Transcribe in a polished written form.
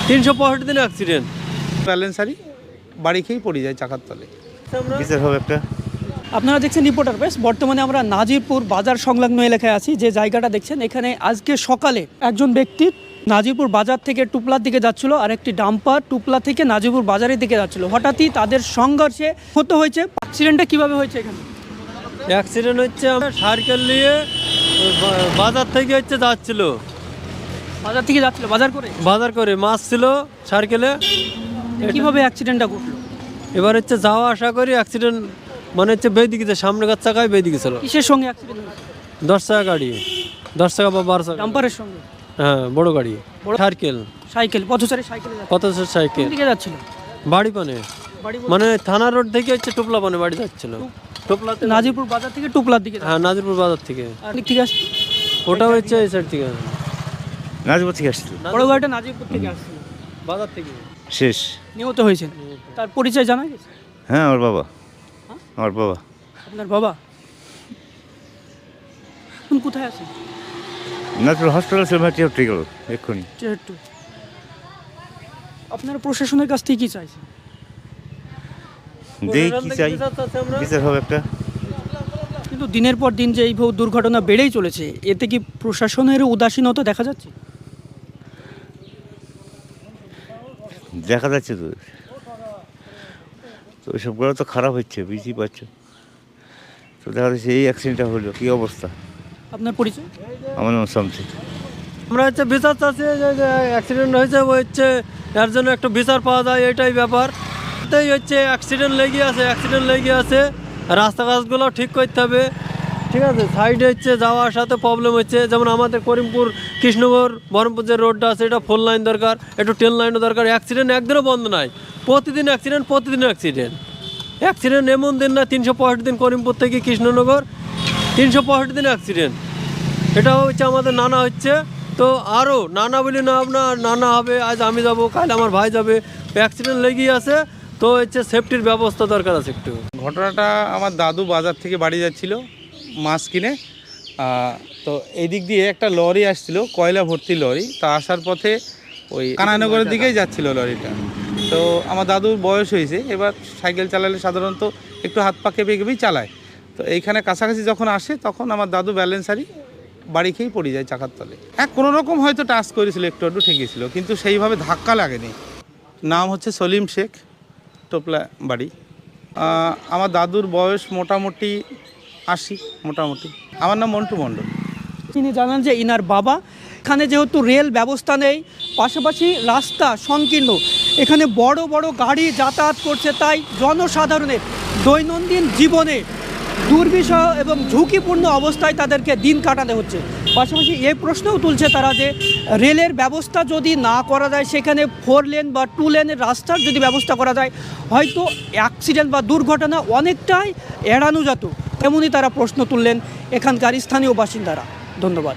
365 দিন অ্যাক্সিডেন্ট। ব্যালেন্সারি বাড়ি খেয়েই পড়ে যায় চাকার তলে। বিচার হবে একটা। আপনারা দেখছেন রিপোর্টার প্রেস। বর্তমানে আমরা নাজিরপুর বাজার সংলগ্ন এলাকায় আছি। যে জায়গাটা দেখছেন, এখানে আজকে সকালে একজন ব্যক্তি নাজিরপুর বাজার থেকে টুপলার দিকে যাচ্ছিল, আর একটি ডাম্পার টুপলা থেকে নাজিরপুর বাজারের দিকে যাচ্ছিল। হঠাৎই তাদের সংঘর্ষে হতে হয়েছে। অ্যাক্সিডেন্টটা কিভাবে হয়েছে এখানে? অ্যাক্সিডেন্ট হচ্ছে আমরা সাইকেল নিয়ে বাজার থেকে যাচ্ছিল, বাজার থেকে যাচ্ছিল, বাজার করে মাছ ছিল সাইকেলে। কিভাবে অ্যাক্সিডেন্টটা ঘটলো? এবার হচ্ছে যাওয়া আসা করি অ্যাক্সিডেন্ট মানে হচ্ছে বেদিকে, সামনে গাছ চাকায় বেদিকে ছিল। কিসের সঙ্গে অ্যাক্সিডেন্ট হয়েছে? 10 চাকা গাড়ি, 10 চাকা বা 12 চাকা ডাম্পারের সঙ্গে? হ্যাঁ, বড় গাড়ি, সাইকেল পথচারী সাইকেলে কত সাইকেল দিকে যাচ্ছিল বাড়ি পানে, মানে থানা রোড থেকে হচ্ছে টুপলা পানে বাড়ি যাচ্ছিল। টুপলাতে নাজিরপুর বাজার থেকে টুপলার দিকে? হ্যাঁ, নাজিরপুর বাজার থেকে। ঠিক আছে, ওটা হচ্ছে এই সাইড থেকে, নাজিরপুর থেকে আসছিল। বড় গাড়িটা নাজিরপুর থেকে আসছিল, বাজার থেকে। শেষ নিহত হয়েছেন। তার পরিচয় জানা গেছে? হ্যাঁ, আমার বাবা। আমার বাবা। আপনার বাবা এখন কোথায় আছেন? নাজিরপুর হসপিটাল ছিল, ঠিক হলো এক্ষুনি। একটু আপনারা প্রশাসনের কাছ থেকে কি চাইছেন? দেখি কি চাই, বিচার হবে একটা। কিন্তু দিনের পর দিন যে এইভাবে দুর্ঘটনা বেড়েই চলেছে, এতে কি প্রশাসনের উদাসীনতা দেখা যাচ্ছে? দেখা যাচ্ছে তো, তো ওইসবগুলো তো খারাপ হচ্ছে, বুঝতেই পারছো তো। দেখা যাচ্ছে এই অ্যাক্সিডেন্টটা হলো, কী অবস্থা। আপনার পরিচয়? আমার নাম শামসি। আমরা হচ্ছে বিচার চাচ্ছি, যে অ্যাক্সিডেন্ট হয়েছে ওই হচ্ছে এর জন্য একটা বিচার পাওয়া যায়, এটাই ব্যাপার। তাই হচ্ছে অ্যাক্সিডেন্ট লেগে আছে, রাস্তাঘাটগুলো ঠিক করতে হবে। ঠিক আছে, সাইডে হচ্ছে যাওয়া আসাতে প্রবলেম হচ্ছে। যেমন আমাদের করিমপুর কৃষ্ণনগর বহরমপুর যে রোডটা আছে, এটা 4 লাইন দরকার, একটু 10 লাইনও দরকার। অ্যাক্সিডেন্ট একদিনও বন্ধ নাই, প্রতিদিন অ্যাক্সিডেন্ট এমন দিন না 365 দিন করিমপুর থেকে কৃষ্ণনগর, 365 দিন অ্যাক্সিডেন্ট। এটা হচ্ছে আমাদের নানা হচ্ছে, তো আরও নানা বলি না, আপনার নানা হবে, আজ আমি যাব, কাল আমার ভাই যাবে, অ্যাক্সিডেন্ট লেগেই আছে। তো হচ্ছে সেফটির ব্যবস্থা দরকার আছে একটু। ঘটনাটা, আমার দাদু বাজার থেকে বাড়ি যাচ্ছিল মাছ কিনে, তো এই দিক দিয়ে একটা লরি আসছিল, কয়লা ভর্তি লরি। তা আসার পথে ওই কানাইনগরের দিকেই যাচ্ছিল লরিটা। তো আমার দাদুর বয়স হয়েছে, এবার সাইকেল চালালে সাধারণত একটু হাত পা কেঁপেই চালায়। তো এইখানে কাছাকাছি যখন আসে, তখন আমার দাদু ব্যালেন্সারি বাড়ি খেয়েই পড়ে যায় চাকার তলে। হ্যাঁ, কোনো রকম হয়তো টাচ করেছিল, একটু ঠেকেছিল, কিন্তু সেইভাবে ধাক্কা লাগেনি। নাম হচ্ছে সলিম শেখ, টোপলা বাড়ি। আমার দাদুর বয়স মোটামুটি 80 মোটামুটি। আমার নাম মন্টু মণ্ডল। তিনি জানান যে ইনার বাবা, এখানে যেহেতু রেল ব্যবস্থা নেই, পাশাপাশি রাস্তা সংকীর্ণ, এখানে বড় বড় গাড়ি যাতায়াত করছে, তাই জনসাধারণের দৈনন্দিন জীবনে দুর্বিষহ এবং ঝুঁকিপূর্ণ অবস্থায় তাদেরকে দিন কাটাতে হচ্ছে। পাশাপাশি এই প্রশ্নও তুলছে তারা যে রেলের ব্যবস্থা যদি না করা যায়, সেখানে 4 লেন বা 2 লেনের রাস্তার যদি ব্যবস্থা করা যায়, হয়তো অ্যাক্সিডেন্ট বা দুর্ঘটনা অনেকটাই এড়ানো যেত। তেমনই তারা প্রশ্ন তুললেন এখানকার স্থানীয় বাসিন্দারা। ধন্যবাদ।